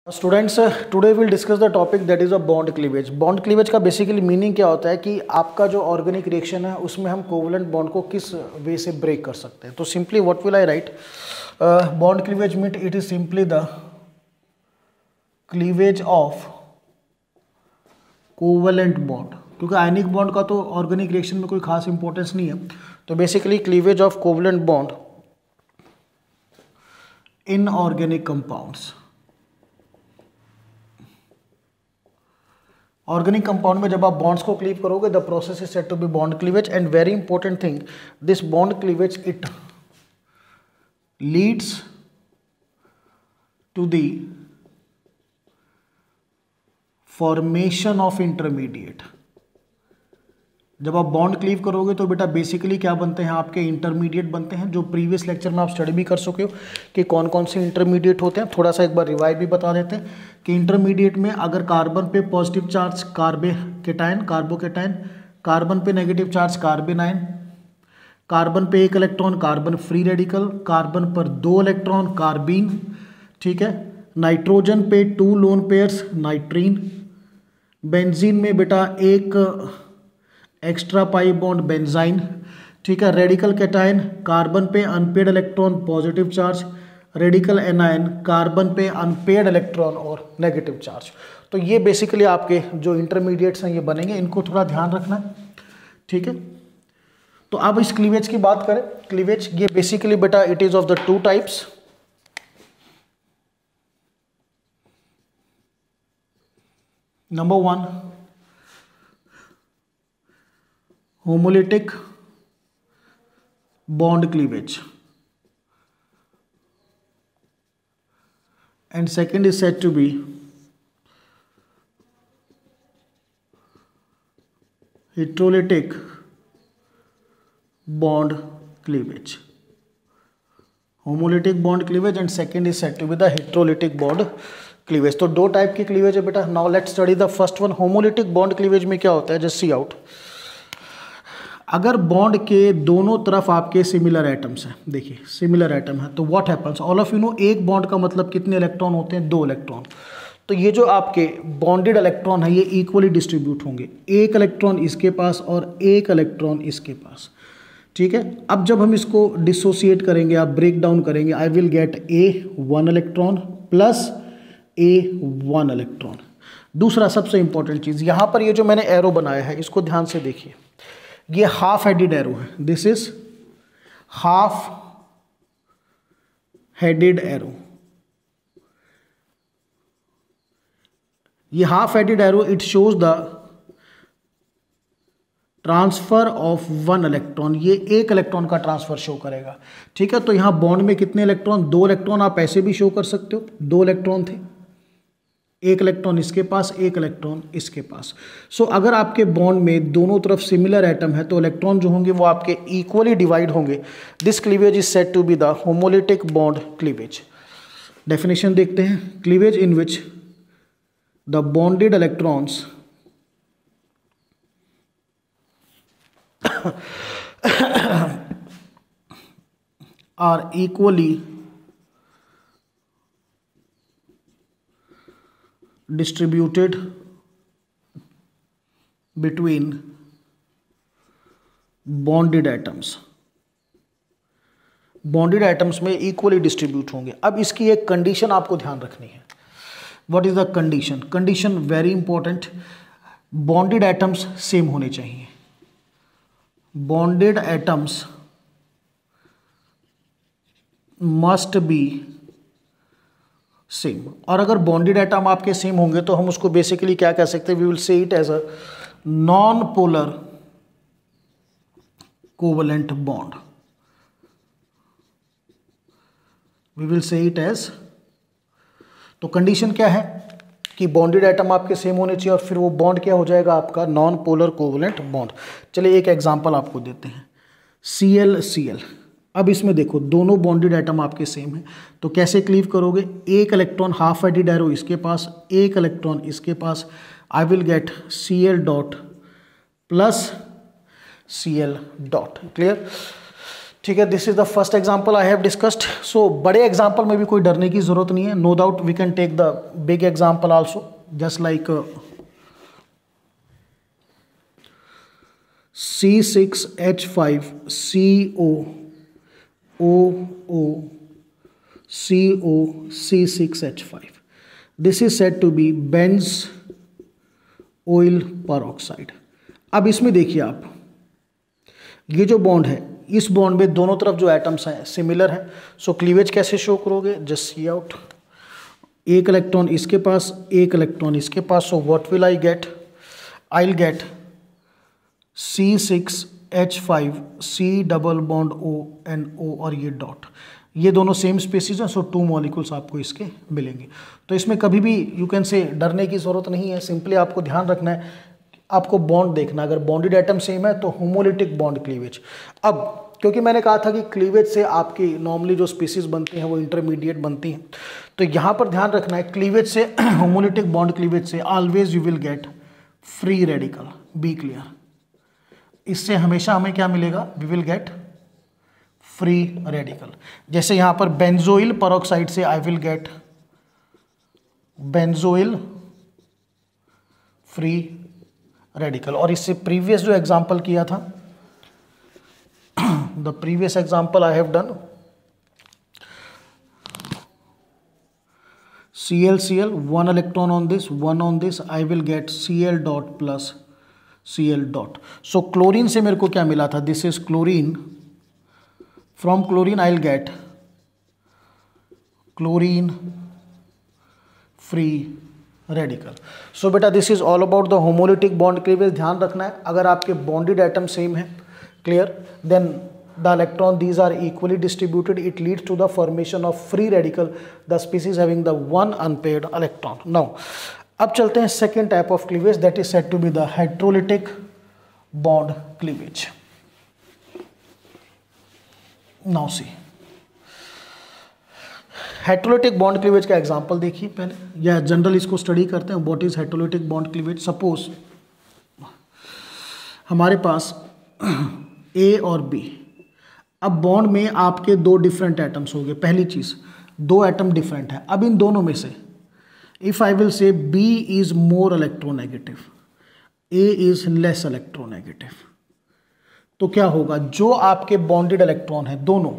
Students, today will discuss the topic that is a bond cleavage. Bond cleavage का basically meaning क्या होता है कि आपका जो ऑर्गेनिक रिएक्शन है उसमें हम कोवलेंट बॉन्ड को किस वे से ब्रेक कर सकते हैं। तो simply what will I right, bond cleavage mean it is simply the cleavage of covalent bond, क्योंकि आयनिक बॉन्ड का तो ऑर्गेनिक रिएक्शन में कोई खास इंपॉर्टेंस नहीं है। तो basically cleavage of covalent bond in organic compounds. Organic compound में जब आप बॉन्ड्स को क्लीव करोगे the process is said to be bond cleavage. And very important thing, this bond cleavage it leads to the formation of intermediate. जब आप bond cleave करोगे तो बेटा बेसिकली क्या बनते हैं, आपके इंटरमीडिएट बनते हैं, जो प्रीवियस लेक्चर में आप स्टडी भी कर सके हो कि कौन कौन से इंटरमीडिएट होते हैं। थोड़ा सा एक बार रिवाइव भी बता देते हैं कि इंटरमीडिएट में अगर कार्बन पे पॉजिटिव चार्ज कार्बोकेटाइन, कार्बन पे नेगेटिव चार्ज कार्बेनाइन, कार्बन पे एक electron carbon free radical, carbon पर 2 इलेक्ट्रॉन कार्बीन, ठीक है। नाइट्रोजन पे 2 लोन पेयर्स नाइट्रीन, बेंजीन में बेटा एक एक्स्ट्रा पाई बॉन्ड बेंजाइन, ठीक है। रेडिकल कैटायन, कार्बन पे unpaired electron positive charge, radical anion, carbon पे अनपेड इलेक्ट्रॉन और नेगेटिव चार्ज। तो ये बेसिकली आपके जो इंटरमीडिएट्स हैं ये बनेंगे, इनको थोड़ा ध्यान रखना है, ठीक है। तो अब इस क्लीवेज की बात करें, क्लीवेज ये बेसिकली बेटा it is of the 2 types. Number 1 homolytic bond cleavage and second is said to be heterolytic bond cleavage. homolytic bond cleavage and second is said to be the heterolytic bond cleavage. तो 2 type की cleavage है बेटा। Now let's study the first one. Homolytic bond cleavage में क्या होता है, just see out. अगर bond के दोनों तरफ आपके सिमिलर एटम्स हैं, देखिए सिमिलर एटम है, तो what happens, all of you know एक बॉन्ड का मतलब कितने इलेक्ट्रॉन होते हैं, 2 इलेक्ट्रॉन। तो ये जो आपके बॉन्डेड इलेक्ट्रॉन है ये इक्वली डिस्ट्रीब्यूट होंगे, एक इलेक्ट्रॉन इसके पास और एक इलेक्ट्रॉन इसके पास, ठीक है। अब जब हम इसको डिसोसिएट करेंगे, आप ब्रेक डाउन करेंगे, आई will gate A1 electron plus A1 electron. दूसरा सबसे इंपॉर्टेंट चीज़, यहाँ पर ये जो मैंने एरो बनाया है इसको ध्यान से देखिए, ये हाफ हेडेड एरो है, this is half headed arrow. ये half headed arrow it shows the transfer of 1 electron, ये एक इलेक्ट्रॉन का ट्रांसफर शो करेगा, ठीक है। तो यहां बॉन्ड में कितने इलेक्ट्रॉन, 2 इलेक्ट्रॉन, आप ऐसे भी शो कर सकते हो, 2 इलेक्ट्रॉन थे, एक इलेक्ट्रॉन इसके पास, एक इलेक्ट्रॉन इसके पास। सो अगर आपके बॉन्ड में दोनों तरफ सिमिलर एटम है तो इलेक्ट्रॉन जो होंगे वो आपके इक्वली डिवाइड होंगे। This cleavage is said to be the homolytic bond cleavage. Definition देखते हैं, cleavage in which the bonded electrons are equally distributed between bonded atoms, bonded atoms में इक्वली डिस्ट्रीब्यूट होंगे। अब इसकी एक कंडीशन आपको ध्यान रखनी है। What is the condition, condition very important, bonded atoms same होने चाहिए, bonded atoms must be same. और अगर बॉन्डेड एटम आपके सेम होंगे तो हम उसको बेसिकली क्या कह सकते हैं, we will say it as a non polar covalent bond, we will say it as. तो कंडीशन क्या है कि बॉन्डेड एटम आपके सेम होने चाहिए और फिर वो बॉन्ड क्या हो जाएगा आपका, नॉन पोलर कोवलेंट बॉन्ड। चलिए एक एग्जांपल आपको देते हैं, Cl अब इसमें देखो दोनों बॉन्डेड एटम आपके सेम है, तो कैसे क्लीव करोगे, एक इलेक्ट्रॉन हाफ हेडेड एरो इसके पास, एक इलेक्ट्रॉन इसके पास, I will get Cl dot plus Cl dot. Clear, ठीक है, this is the first example I have discussed. So बड़े एग्जाम्पल में भी कोई डरने की जरूरत नहीं है. No doubt we can take the big example also, just like C6H5COOC6H5. This is said to be benzoyl peroxide. अब इसमें देखिए आप, ये जो बॉन्ड है, इस बॉन्ड में दोनों तरफ जो एटम्स हैं सिमिलर हैं. सो क्लीवेज कैसे शो करोगे? जस्ट सी आउट, एक इलेक्ट्रॉन इसके पास, एक इलेक्ट्रॉन इसके पास. So what will I get? I will get C6H5 C double bond ONO और ये डॉट, ये दोनों सेम स्पीसीज हैं. सो 2 मॉलिक्यूल्स आपको इसके मिलेंगे. तो इसमें कभी भी यू कैन से डरने की ज़रूरत नहीं है. सिंपली आपको ध्यान रखना है, आपको बॉन्ड देखना, अगर बॉन्डेड एटम सेम है तो होमोलिटिक बॉन्ड क्लीवेज. अब क्योंकि मैंने कहा था कि क्लीवेज से आपकी नॉर्मली जो स्पीसीज बनती हैं वो इंटरमीडिएट बनती हैं, तो यहाँ पर ध्यान रखना है, क्लीवेज से होमोलिटिक बॉन्ड क्लीवेज से always you will get free radical. Be clear? इससे हमेशा हमें क्या मिलेगा? We will get free radical. जैसे यहाँ पर बेंजोइल पेरोक्साइड से I will get benzoyl free radical. और इससे प्रीवियस जो एग्जांपल किया था, the previous example I have done ClCl, 1 electron on this, 1 on this, I will get Cl dot plus Cl dot. So chlorine से मेरे को क्या मिला था? This is chlorine. From chlorine I will get chlorine free radical. So बेटा this is all about the homolytic bond cleavage. ध्यान रखना है, अगर आपके बॉन्डेड एटम सेम है, clear, then the electron these are equally distributed, it leads to the formation of free radical, the species having the 1 unpaired electron. Now अब चलते हैं second type of cleavage, that is said to be the heterolytic bond cleavage. Now see, heterolytic bond cleavage का example देखिए पहले, या general इसको study करते हैं. What is heterolytic bond cleavage? Suppose हमारे पास A और B, अब बॉन्ड में आपके 2 डिफरेंट एटम्स हो गए. पहली चीज, 2 एटम डिफरेंट है. अब इन दोनों में से इफ आई विल से B is more electronegative, A is less electronegative, तो क्या होगा? जो आपके बॉन्डेड इलेक्ट्रॉन है दोनों,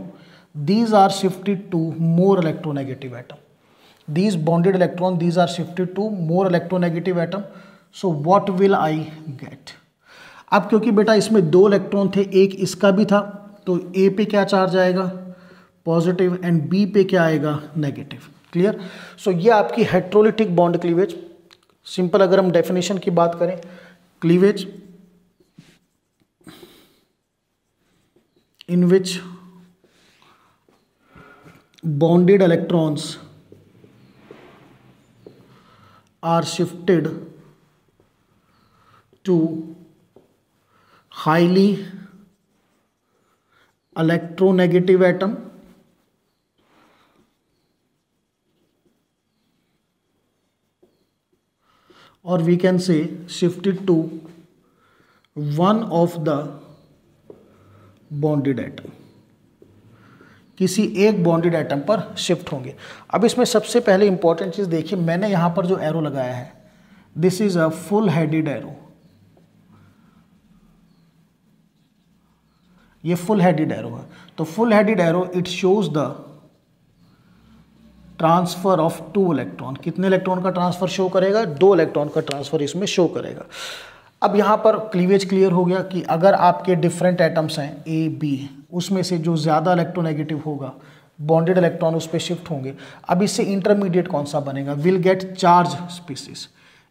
these are shifted to more electronegative atom. These bonded electron, these are shifted to more electronegative atom. So what will I get? अब क्योंकि बेटा इसमें 2 इलेक्ट्रॉन थे, एक इसका भी था, तो A पे क्या चार्ज आएगा? पॉजिटिव, एंड B पे क्या आएगा? नेगेटिव. क्लियर? सो ये आपकी हेट्रोलिटिक बॉन्ड क्लीवेज. सिंपल अगर हम डेफिनेशन की बात करें, cleavage in which bonded electrons are shifted to highly electronegative atom or we can say shifted to one of the bonded atom, किसी एक बॉन्डेड एटम पर शिफ्ट होंगे. अब इसमें सबसे पहले इंपॉर्टेंट चीज देखिए, मैंने यहां पर जो एरो लगाया है, this is a full headed arrow. ये फुल हेडेड एरो है. तो full headed arrow it shows the transfer of 2 electron. कितने इलेक्ट्रॉन का ट्रांसफर शो करेगा? 2 इलेक्ट्रॉन का ट्रांसफर इसमें शो करेगा. अब यहाँ पर क्लीवेज क्लियर हो गया कि अगर आपके डिफरेंट एटम्स हैं A B, उसमें से जो ज़्यादा इलेक्ट्रोनेगेटिव होगा, बॉन्डेड इलेक्ट्रॉन उस पर शिफ्ट होंगे. अब इससे इंटरमीडिएट कौन सा बनेगा? Will get charge species,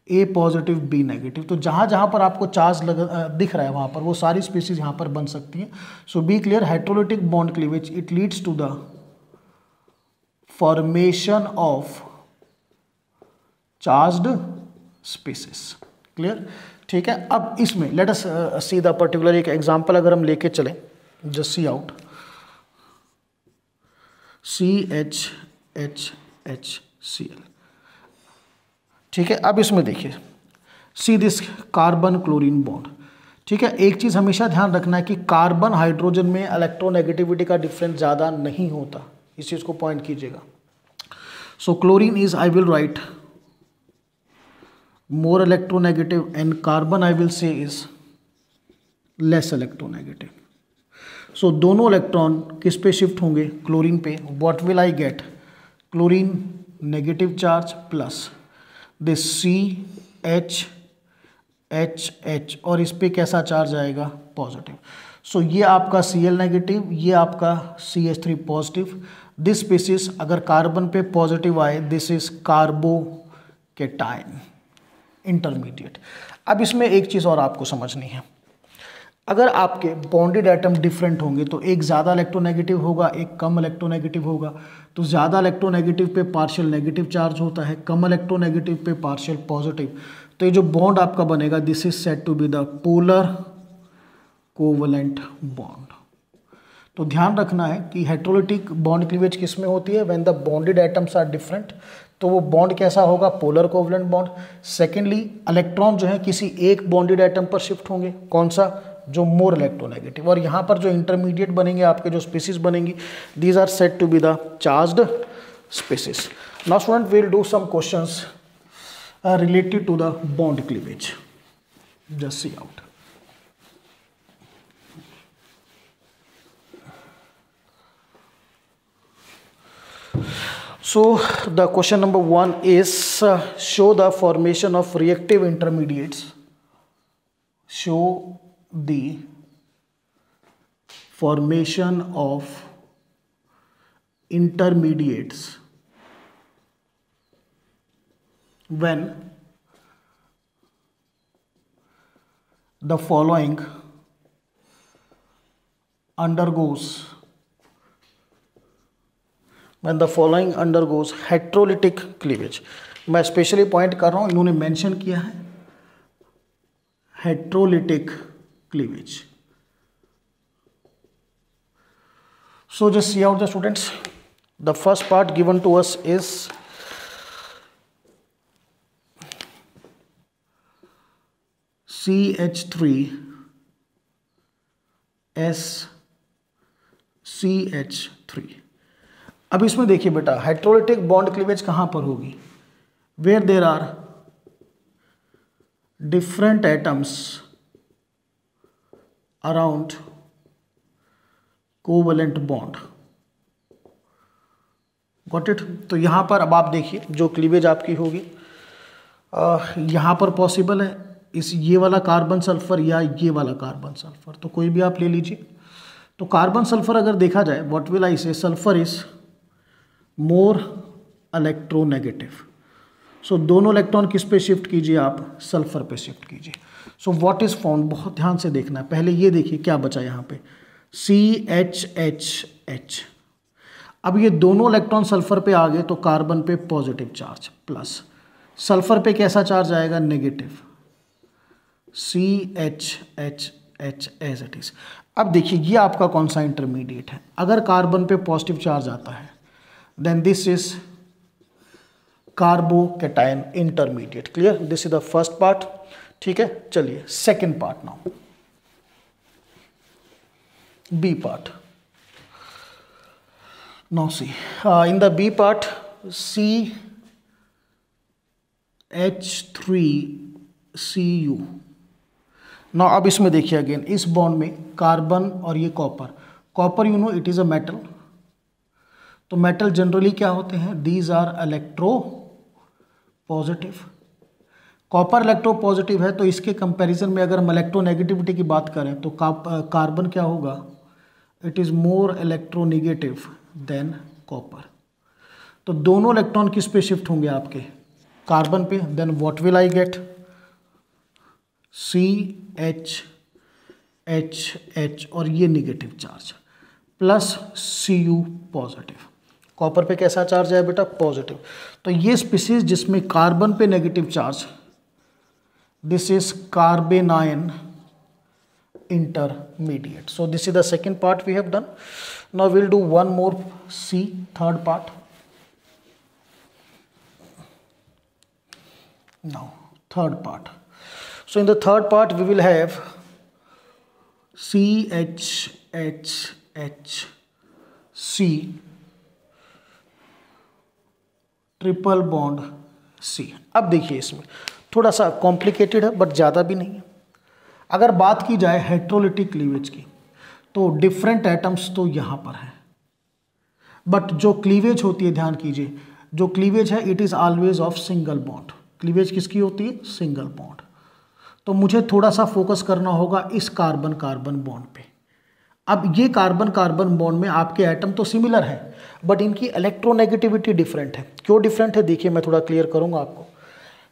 A positive B negative. तो जहाँ जहाँ पर आपको चार्ज दिख रहा है वहाँ पर वो सारी स्पीसीज यहाँ पर बन सकती हैं. So be clear, heterolytic bond cleavage it leads to the formation of charged species. Clear? ठीक है. अब इसमें let us see the particular एक एग्जांपल अगर हम लेके चलें, जस्ट सी आउट CHHHCl. ठीक है. अब इसमें देखिए, see this carbon chlorine bond. ठीक है, एक चीज़ हमेशा ध्यान रखना है कि कार्बन हाइड्रोजन में इलेक्ट्रोनेगेटिविटी का डिफरेंस ज़्यादा नहीं होता, इस चीज़ को पॉइंट कीजिएगा। So chlorine is, I will write more electronegative and carbon I will say is less electronegative. So दोनों इलेक्ट्रॉन किस पे शिफ्ट होंगे, क्लोरीन पे. What will I get? Chlorine negative charge plus this CH और इस पे कैसा चार्ज आएगा, पॉजिटिव. सो ये आपका Cl नेगेटिव, ये आपका CH3 पॉजिटिव. दिस स्पीसीज अगर कार्बन पे पॉजिटिव आए, दिस इज कार्बोकेटाइन इंटरमीडिएट. अब इसमें एक चीज़ और आपको समझनी है, अगर आपके बॉन्डेड एटम डिफरेंट होंगे तो एक ज़्यादा इलेक्ट्रोनेगेटिव होगा, एक कम इलेक्ट्रोनेगेटिव होगा. तो ज़्यादा इलेक्ट्रोनेगेटिव पे पार्शियल नेगेटिव चार्ज होता है, कम इलेक्ट्रोनेगेटिव पे पार्शियल पॉजिटिव. तो ये जो बॉन्ड आपका बनेगा, this is said to be the polar covalent bond. तो ध्यान रखना है कि हेटेरोलिटिक बॉन्ड क्लीवेज किस में होती है, when the bonded atoms are different. तो वो बॉन्ड कैसा होगा, polar covalent bond. Secondly electron जो है किसी एक बॉन्डेड एटम पर शिफ्ट होंगे, कौन सा, जो मोर इलेक्ट्रोनेगेटिव. और यहाँ पर जो इंटरमीडिएट बनेंगे आपके, जो स्पीसीज बनेंगी, these are said to be the charged species. Now student we will do some questions related to the bond cleavage. Just see out. So the question number 1 is show the formation of reactive intermediates. Show the formation of intermediates when the following undergoes heterolytic cleavage. मैं specially point कर रहा हूं, इन्होंने mention किया है heterolytic cleavage. So just see out the students. The first part given to us is CH3SCH3. अब इसमें देखिए बेटा, हाइड्रोलिटिक बॉन्ड क्लीवेज कहां पर होगी, where there are different atoms around covalent bond. Got it. तो यहां पर अब आप देखिए जो क्लीवेज आपकी होगी, यहां पर पॉसिबल है इस ये वाला कार्बन सल्फर या ये वाला कार्बन सल्फर, तो कोई भी आप ले लीजिए. तो कार्बन सल्फर अगर देखा जाए, व्हाट विल आई से, सल्फर इज मोर इलेक्ट्रोनेगेटिव. सो दोनों इलेक्ट्रॉन किस पे शिफ्ट कीजिए आप, सल्फर पे शिफ्ट कीजिए. सो व्हाट इज फाउंड, बहुत ध्यान से देखना है. पहले ये देखिए क्या बचा यहाँ पे, CHH. अब ये दोनों इलेक्ट्रॉन सल्फर पे आ गए तो कार्बन पे पॉजिटिव चार्ज प्लस, सल्फर पे कैसा चार्ज आएगा, negative, CHH as it is. अब देखिए ये आपका कौन सा इंटरमीडिएट है, अगर कार्बन पे पॉजिटिव चार्ज आता है then this is carbocation intermediate. Clear? This is the first part. ठीक है, चलिए second part now. B part. Now see, in the B part, CH3Cu. Now अब इसमें देखिए अगेन, इस बॉन्ड में कार्बन और ये copper you know it is a metal. तो मेटल जनरली क्या होते हैं, these are electro positive. Copper electro positive है, तो इसके कंपैरिजन में अगर हम इलेक्ट्रोनेगेटिविटी की बात करें तो कार्बन क्या होगा, it is more electronegative than copper. तो दोनों इलेक्ट्रॉन किस पे शिफ्ट होंगे आपके, कार्बन पे. Then what will I get, CHH और ये negative charge plus Cu positive. Copper पे कैसा चार्ज है बेटा, पॉजिटिव. तो ये स्पीसीज जिसमें कार्बन पे negative charge, this is carbanion intermediate. So this is the second part we have done. Now will do one more, see, third part. Now third part. So in the third part we will have CHHHC triple bond C। अब देखिए इसमें थोड़ा सा complicated है but ज़्यादा भी नहीं है। अगर बात की जाए हेट्रोलिटिक क्लीवेज की तो डिफरेंट एटम्स तो यहाँ पर हैं, बट जो क्लीवेज होती है ध्यान कीजिए, जो क्लीवेज है it is always of single bond. Cleavage किसकी होती है? Single bond. तो मुझे थोड़ा सा फोकस करना होगा इस कार्बन कार्बन बॉन्ड पे। अब ये कार्बन कार्बन बॉन्ड में आपके एटम तो सिमिलर हैं बट इनकी इलेक्ट्रोनेगेटिविटी डिफरेंट है। क्यों डिफरेंट है देखिए, मैं थोड़ा क्लियर करूंगा आपको।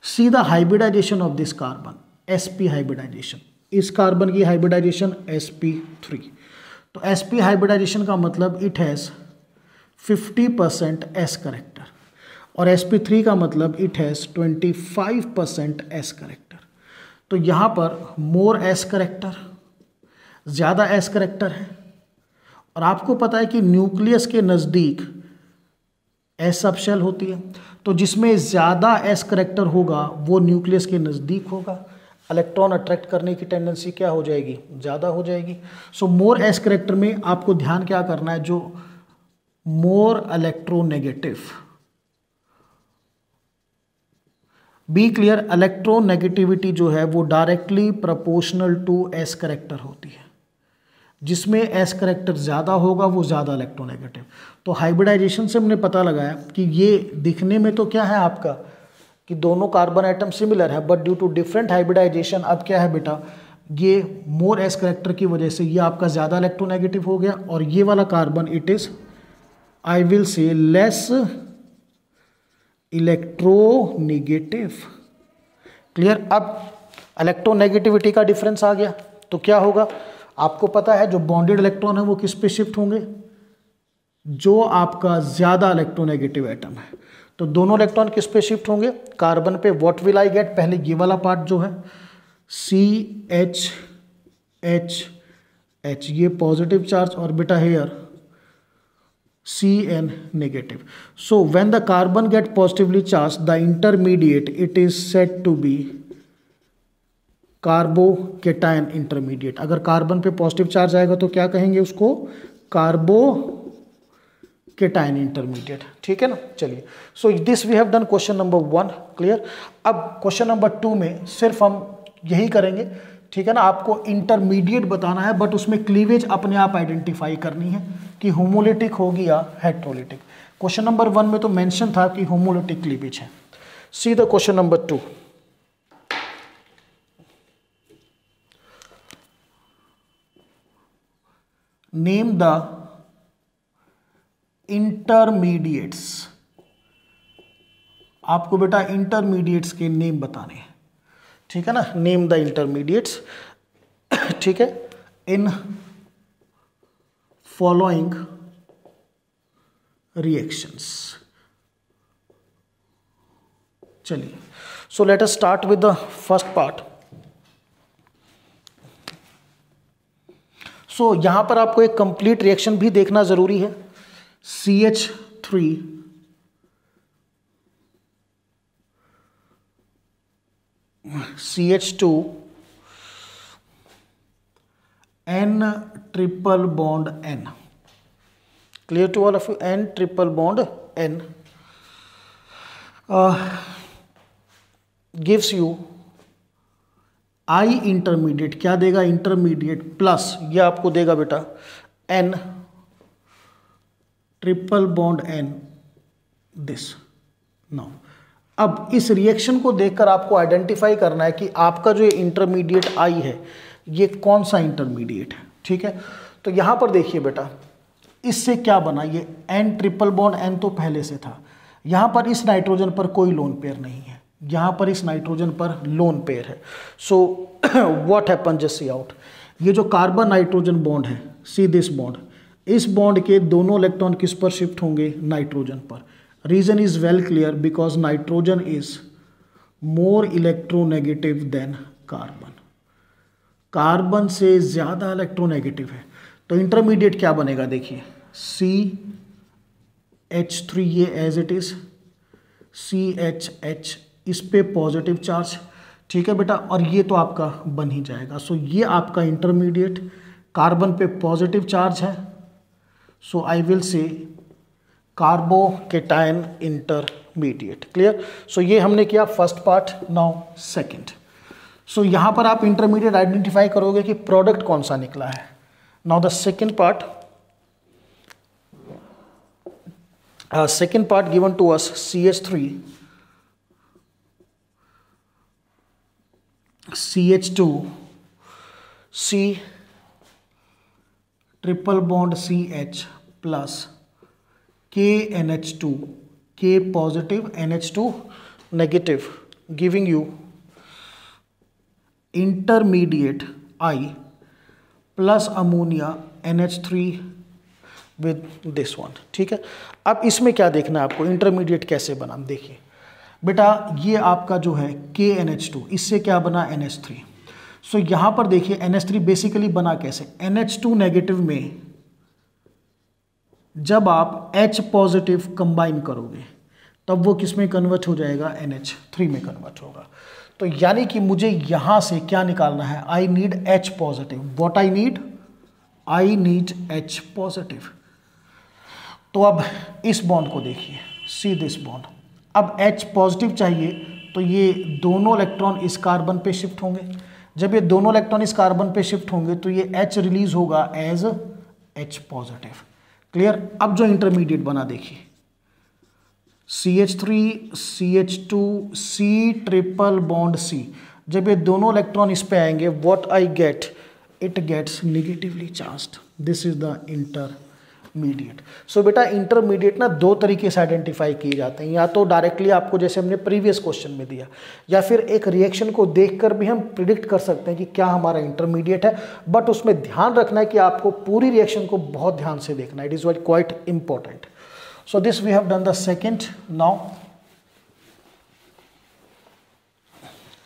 See the hybridization of this carbon, sp hybridization, इस कार्बन की हाइब्रिडाइजेशन sp3। तो sp हाइब्रिडाइजेशन का मतलब इट हैज़ 50% s करेक्टर और sp3 का मतलब इट हैज़ 25% s करेक्टर। तो यहाँ पर मोर s करेक्टर, ज़्यादा s करेक्टर है। और आपको पता है कि न्यूक्लियस के नज़दीक s सबशेल होती है, तो जिसमें ज़्यादा s करेक्टर होगा वो न्यूक्लियस के नज़दीक होगा, इलेक्ट्रॉन अट्रैक्ट करने की टेंडेंसी क्या हो जाएगी? ज़्यादा हो जाएगी। सो मोर s करेक्टर में आपको ध्यान क्या करना है, जो more electronegative, be clear, electronegativity जो है वो directly proportional to s character होती है। जिसमें s करेक्टर ज़्यादा होगा वो ज़्यादा इलेक्ट्रोनेगेटिव। तो हाइब्रिडाइजेशन से हमने पता लगाया कि ये दिखने में तो क्या है आपका कि दोनों कार्बन एटम सिमिलर है, but due to different hybridization अब क्या है बेटा, ये मोर s करेक्टर की वजह से ये आपका ज़्यादा इलेक्ट्रोनेगेटिव हो गया और ये वाला carbon it is I will से लेस इलेक्ट्रोनेगेटिव। क्लियर? अब इलेक्ट्रोनेगेटिविटी का डिफरेंस आ गया तो क्या होगा, आपको पता है जो बॉन्डेड इलेक्ट्रॉन है वो किस पे शिफ्ट होंगे, जो आपका ज़्यादा इलेक्ट्रोनेगेटिव एटम है। तो दोनों इलेक्ट्रॉन किस पे शिफ्ट होंगे? कार्बन पे। What will I gate? पहले ये वाला पार्ट जो है CHHH, ये पॉजिटिव चार्ज और बेटा here Cn negative. So when the carbon get positively charged the intermediate it is said to be carbocation intermediate. अगर कार्बन पे पॉजिटिव चार्ज आएगा तो क्या कहेंगे उसको? Carbocation intermediate. ठीक है ना? चलिए, so this we have done question number 1। Clear? अब क्वेश्चन नंबर 2 में सिर्फ हम यही करेंगे, ठीक है ना, आपको इंटरमीडिएट बताना है बट उसमें क्लीवेज अपने आप आइडेंटिफाई करनी है कि होमोलिटिक होगी या हेट्रोलिटिक। क्वेश्चन नंबर 1 में तो मेंशन था कि होमोलिटिक क्लीवेज है। See the question number 2। Name the intermediates. आपको बेटा इंटरमीडिएट्स के नेम बताने हैं, ठीक है ना? नेम द इंटरमीडिएट्स, ठीक है, इन फॉलोइंग रिएक्शंस। चलिए, so let us start with the first part. So यहां पर आपको एक कंप्लीट रिएक्शन भी देखना जरूरी है। CH3 CH2 N triple bond N. Clear to all of you? N triple bond N gives you I intermediate. क्या देगा? इंटरमीडिएट प्लस ये आपको देगा बेटा N triple bond N this. Now अब इस रिएक्शन को देखकर आपको आइडेंटिफाई करना है कि आपका जो इंटरमीडिएट I है ये कौन सा इंटरमीडिएट है। ठीक है, तो यहां पर देखिए बेटा, इससे क्या बना, ये N ट्रिपल बॉन्ड N तो पहले से था। यहां पर इस नाइट्रोजन पर कोई लोन पेयर नहीं है, यहां पर इस नाइट्रोजन पर लोन पेयर है। So what happen, just see out, ये जो कार्बन नाइट्रोजन बॉन्ड है, सी दिस बॉन्ड, इस बॉन्ड के दोनों इलेक्ट्रॉन किस पर शिफ्ट होंगे? नाइट्रोजन पर। Reason is well clear, because nitrogen is more electronegative than carbon. Carbon से ज्यादा इलेक्ट्रोनेगेटिव है, तो इंटरमीडिएट क्या बनेगा? देखिए CH3 ये एज इट इज, CHH इस पे पॉजिटिव चार्ज, ठीक है बेटा, और ये तो आपका बन ही जाएगा। सो ये आपका इंटरमीडिएट कार्बन पे पॉजिटिव चार्ज है, so I will say carbocation intermediate. Clear? So ये हमने किया first part. Now second. So यहाँ पर आप इंटरमीडिएट आइडेंटिफाई करोगे कि प्रोडक्ट कौन सा निकला है। Now the second part, second part given to us CH3 CH2 C triple bond CH plus KNH2 K positive NH2 negative giving you intermediate I plus ammonia NH3 with this one. ठीक है, अब इसमें क्या देखना है आपको, intermediate कैसे बना। देखिए बेटा, ये आपका जो है KNH2, इससे क्या बना NH3। सो यहाँ पर देखिए NH3 बेसिकली बना कैसे, NH2 नेगेटिव में जब आप H पॉजिटिव कंबाइन करोगे तब वो किस में कन्वर्ट हो जाएगा, NH3 में कन्वर्ट होगा। तो यानी कि मुझे यहाँ से क्या निकालना है, I need H positive. What I need H positive. तो अब इस बॉन्ड को देखिए, सी दिस बॉन्ड। अब H पॉजिटिव चाहिए तो ये दोनों इलेक्ट्रॉन इस कार्बन पे शिफ्ट होंगे। जब ये दोनों इलेक्ट्रॉन इस कार्बन पे शिफ्ट होंगे तो ये H रिलीज होगा एज H पॉजिटिव। क्लियर? अब जो इंटरमीडिएट बना देखिए, CH3 CH2 C triple bond C। जब ये दोनों इलेक्ट्रॉन इस पे आएंगे, what I get, it gets negatively charged. This is the intermediate. So बेटा इंटरमीडिएट ना दो तरीके से आइडेंटिफाई किए जाते हैं, या तो डायरेक्टली आपको जैसे हमने प्रीवियस क्वेश्चन में दिया, या फिर एक रिएक्शन को देखकर भी हम प्रिडिक्ट कर सकते हैं कि क्या हमारा इंटरमीडिएट है। बट उसमें ध्यान रखना है कि आपको पूरी रिएक्शन को बहुत ध्यान से देखना है। It is quite important. So this we have done the second. Now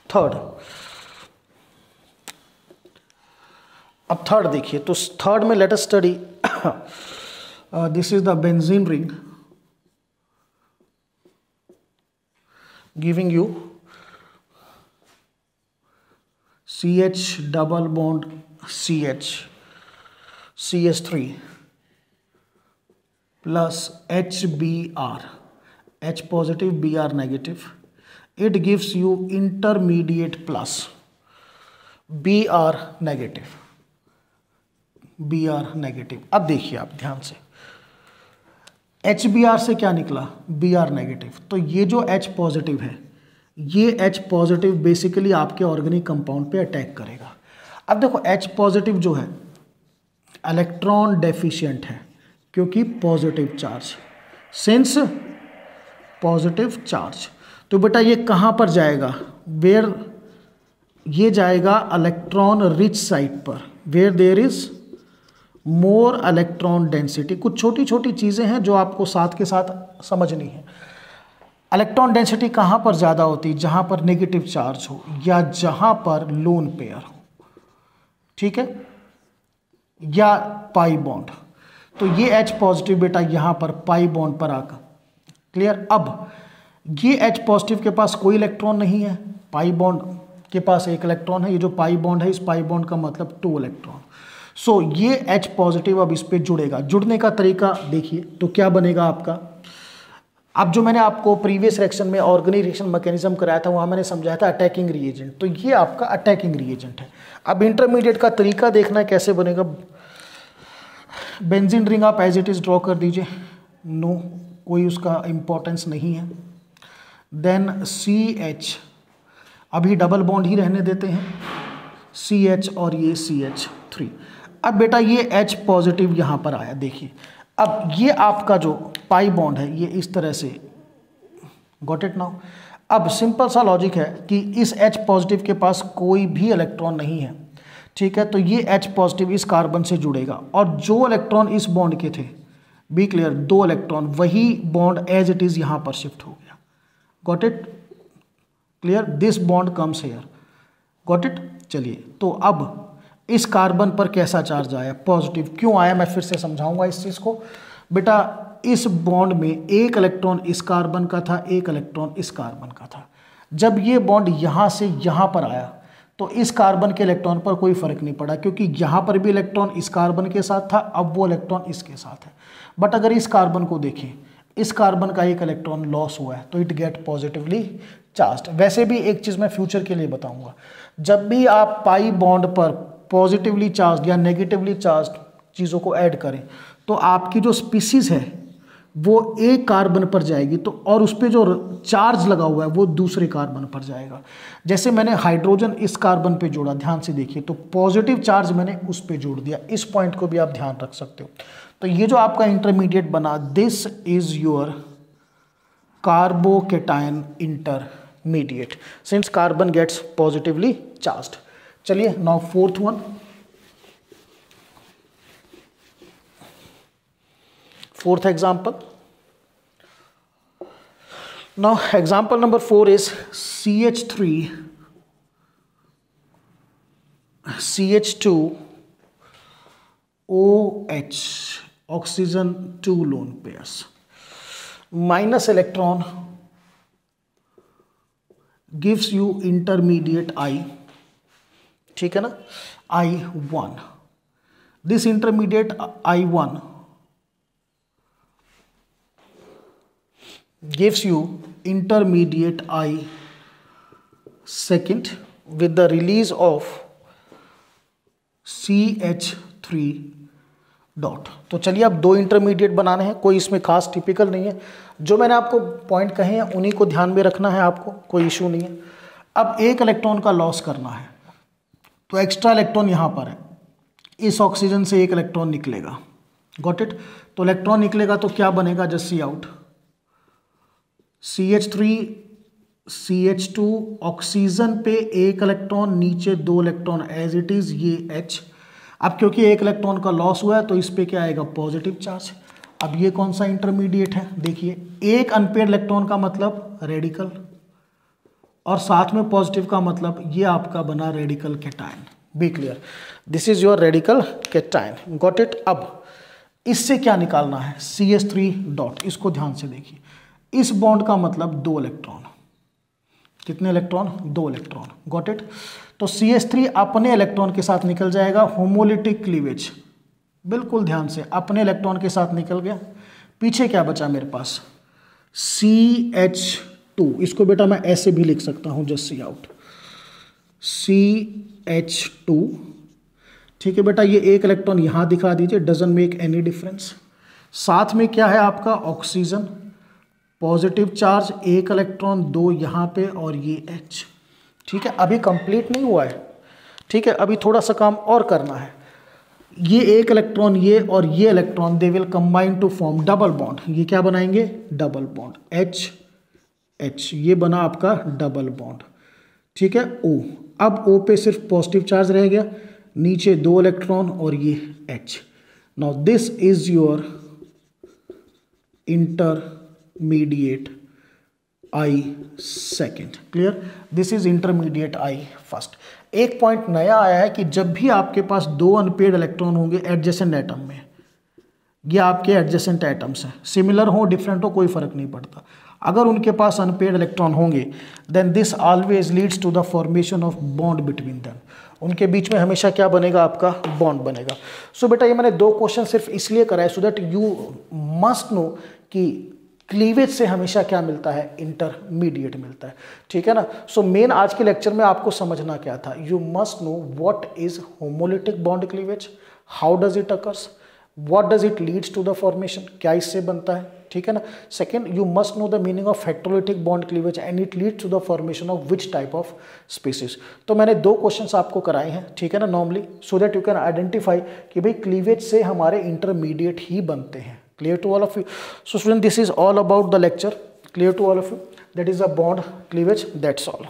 third. अब थर्ड देखिए, तो थर्ड में let us study this is the benzene ring giving you CH double bond CH CH3 plus HBr, H positive Br negative. It gives you intermediate plus Br negative, Br negative. अब देखिए आप ध्यान से, HBr से क्या निकला, Br negative. तो ये जो H पॉजिटिव है, ये H पॉजिटिव बेसिकली आपके ऑर्गेनिक कंपाउंड पे अटैक करेगा। अब देखो H पॉजिटिव जो है इलेक्ट्रॉन डेफिशिएंट है, क्योंकि positive charge, since positive charge. तो बेटा ये कहाँ पर जाएगा, वेयर, ये जाएगा इलेक्ट्रॉन रिच साइट पर, where there is more electron density. कुछ छोटी छोटी चीज़ें हैं जो आपको साथ के साथ समझनी है। इलेक्ट्रॉन डेंसिटी कहाँ पर ज़्यादा होती है, जहाँ पर नेगेटिव चार्ज हो या जहाँ पर लोन पेयर हो, ठीक है, या पाई बॉन्ड। तो ये H पॉजिटिव बेटा यहाँ पर पाई बॉन्ड पर आकर। क्लियर? अब ये H पॉजिटिव के पास कोई इलेक्ट्रॉन नहीं है, पाई बॉन्ड के पास एक इलेक्ट्रॉन है। ये जो पाई बॉन्ड है, इस पाई बॉन्ड का मतलब 2 इलेक्ट्रॉन। सो ये H पॉजिटिव अब इस पे जुड़ेगा। जुड़ने का तरीका देखिए, तो क्या बनेगा आपका, अब जो मैंने आपको प्रीवियस रिएक्शन में ऑर्गेनिक रिएक्शन मैकेनिज्म कराया था, वहाँ मैंने समझाया था अटैकिंग रिएजेंट। तो ये आपका अटैकिंग रिएजेंट है। अब इंटरमीडिएट का तरीका देखना है कैसे बनेगा। बेंजीन रिंग आप एज इट इज़ ड्रॉ कर दीजिए, नो कोई उसका इम्पोर्टेंस नहीं है। देन CH, अभी डबल बॉन्ड ही रहने देते हैं, CH और ये CH3। अब बेटा ये H पॉजिटिव यहाँ पर आया, देखिए अब ये आपका जो पाई बॉन्ड है ये इस तरह से, गॉट इट नाउ। अब सिंपल सा लॉजिक है कि इस H पॉजिटिव के पास कोई भी इलेक्ट्रॉन नहीं है, ठीक है, तो ये H पॉजिटिव इस कार्बन से जुड़ेगा और जो इलेक्ट्रॉन इस बॉन्ड के थे, बी क्लियर, 2 इलेक्ट्रॉन, वही बॉन्ड एज इट इज़ यहाँ पर शिफ्ट हो गया। Got it clear, this bond comes here, got it. चलिए, तो अब इस कार्बन पर कैसा चार्ज आया, पॉजिटिव। क्यों आया मैं फिर से समझाऊंगा इस चीज़ को। बेटा इस बॉन्ड में एक इलेक्ट्रॉन इस कार्बन का था, एक इलेक्ट्रॉन इस कार्बन का था। जब ये बॉन्ड यहाँ से यहाँ पर आया तो इस कार्बन के इलेक्ट्रॉन पर कोई फर्क नहीं पड़ा, क्योंकि यहाँ पर भी इलेक्ट्रॉन इस कार्बन के साथ था, अब वो इलेक्ट्रॉन इसके साथ है। बट अगर इस कार्बन को देखें, इस कार्बन का एक इलेक्ट्रॉन लॉस हुआ है तो इट गेट पॉजिटिवली चार्ज्ड। वैसे भी एक चीज़ मैं फ्यूचर के लिए बताऊंगा, जब भी आप पाई बॉन्ड पर पॉजिटिवली चार्ज या नेगेटिवली चार्ज चीज़ों को ऐड करें तो आपकी जो स्पीसीज है वो एक कार्बन पर जाएगी, तो और उस पर जो चार्ज लगा हुआ है वो दूसरे कार्बन पर जाएगा। जैसे मैंने हाइड्रोजन इस कार्बन पे जोड़ा, ध्यान से देखिए, तो पॉजिटिव चार्ज मैंने उस पे जोड़ दिया। इस पॉइंट को भी आप ध्यान रख सकते हो। तो ये जो आपका इंटरमीडिएट बना, this is your carbocation intermediate since carbon gets positively charged. चलिए now fourth one, fourth example. Now example number 4 is CH3 CH2 OH, oxygen 2 lone pairs, minus electron gives you intermediate I, ठीक है ना, I1. This intermediate I1 gives you intermediate I second with the release of CH3 dot. तो चलिए अब दो intermediate बनाने हैं, कोई इसमें खास टिपिकल नहीं है, जो मैंने आपको पॉइंट कहे हैं उन्हीं को ध्यान में रखना है, आपको कोई इशू नहीं है। अब एक इलेक्ट्रॉन का लॉस करना है, तो एक्स्ट्रा इलेक्ट्रॉन यहाँ पर है, इस ऑक्सीजन से एक इलेक्ट्रॉन निकलेगा, गॉट इट। तो इलेक्ट्रॉन निकलेगा तो क्या बनेगा, just see out, CH3 CH2 oxygen पे एक इलेक्ट्रॉन, नीचे दो इलेक्ट्रॉन एज इट इज, ये H। अब क्योंकि एक इलेक्ट्रॉन का लॉस हुआ है तो इस पे क्या आएगा, पॉजिटिव चार्ज। अब ये कौन सा इंटरमीडिएट है, देखिए, एक अनपेयर्ड इलेक्ट्रॉन का मतलब रेडिकल, और साथ में पॉजिटिव का मतलब ये आपका बना radical cation. Be clear, this is your radical cation, got it. अब इससे क्या निकालना है, CH3 डॉट, इसको ध्यान से देखिए, इस बॉन्ड का मतलब दो इलेक्ट्रॉन, कितने इलेक्ट्रॉन, दो इलेक्ट्रॉन, गॉट इट। तो CH3 अपने इलेक्ट्रॉन के साथ निकल जाएगा, होमोलिटिक क्लीवेज, बिल्कुल ध्यान से, अपने इलेक्ट्रॉन के साथ निकल गया। पीछे क्या बचा मेरे पास, CH2, इसको बेटा मैं ऐसे भी लिख सकता हूं, जस्ट सी आउट, CH2, ठीक है बेटा, ये एक इलेक्ट्रॉन यहां दिखा दीजिए, डजंट मेक एनी डिफरेंस। साथ में क्या है आपका, ऑक्सीजन, पॉजिटिव चार्ज, एक इलेक्ट्रॉन, दो यहाँ पे, और ये H, ठीक है। अभी कंप्लीट नहीं हुआ है, ठीक है, अभी थोड़ा सा काम और करना है। ये एक इलेक्ट्रॉन, ये और ये electron, they will combine to form double bond. ये क्या बनाएंगे, डबल बॉन्ड, H, ये बना आपका डबल बॉन्ड, ठीक है, O। अब O पे सिर्फ पॉजिटिव चार्ज रह गया, नीचे दो इलेक्ट्रॉन और ये H। Now this is your intermediate I second, clear, this is intermediate I first। एक पॉइंट नया आया है कि जब भी आपके पास दो अनपेयर्ड इलेक्ट्रॉन होंगे एडजेसेंट एटम में, ये आपके एडजेसेंट एटम्स हैं, सिमिलर हो डिफरेंट हो कोई फर्क नहीं पड़ता, अगर उनके पास अनपेयर्ड इलेक्ट्रॉन होंगे then this always leads to the formation of bond between them, उनके बीच में हमेशा क्या बनेगा, आपका बॉन्ड बनेगा। सो बेटा ये मैंने दो क्वेश्चन सिर्फ इसलिए कराए so that you must no कि क्लीवेज से हमेशा क्या मिलता है, इंटरमीडिएट मिलता है, ठीक है ना। सो मेन आज के लेक्चर में आपको समझना क्या था, you must know what is homolytic bond cleavage, how does it occurs, what does it leads to the formation, क्या इससे बनता है, ठीक है ना। Second, you must know the meaning of heterolytic bond cleavage and it leads to the formation of which type of species. तो मैंने दो क्वेश्चंस आपको कराए हैं, ठीक है ना, normally, so that you can identify कि भाई क्लीवेज से हमारे इंटरमीडिएट ही बनते हैं। Clear to all of you? So student, this is all about the lecture. Clear to all of you? That is a bond cleavage. That's all.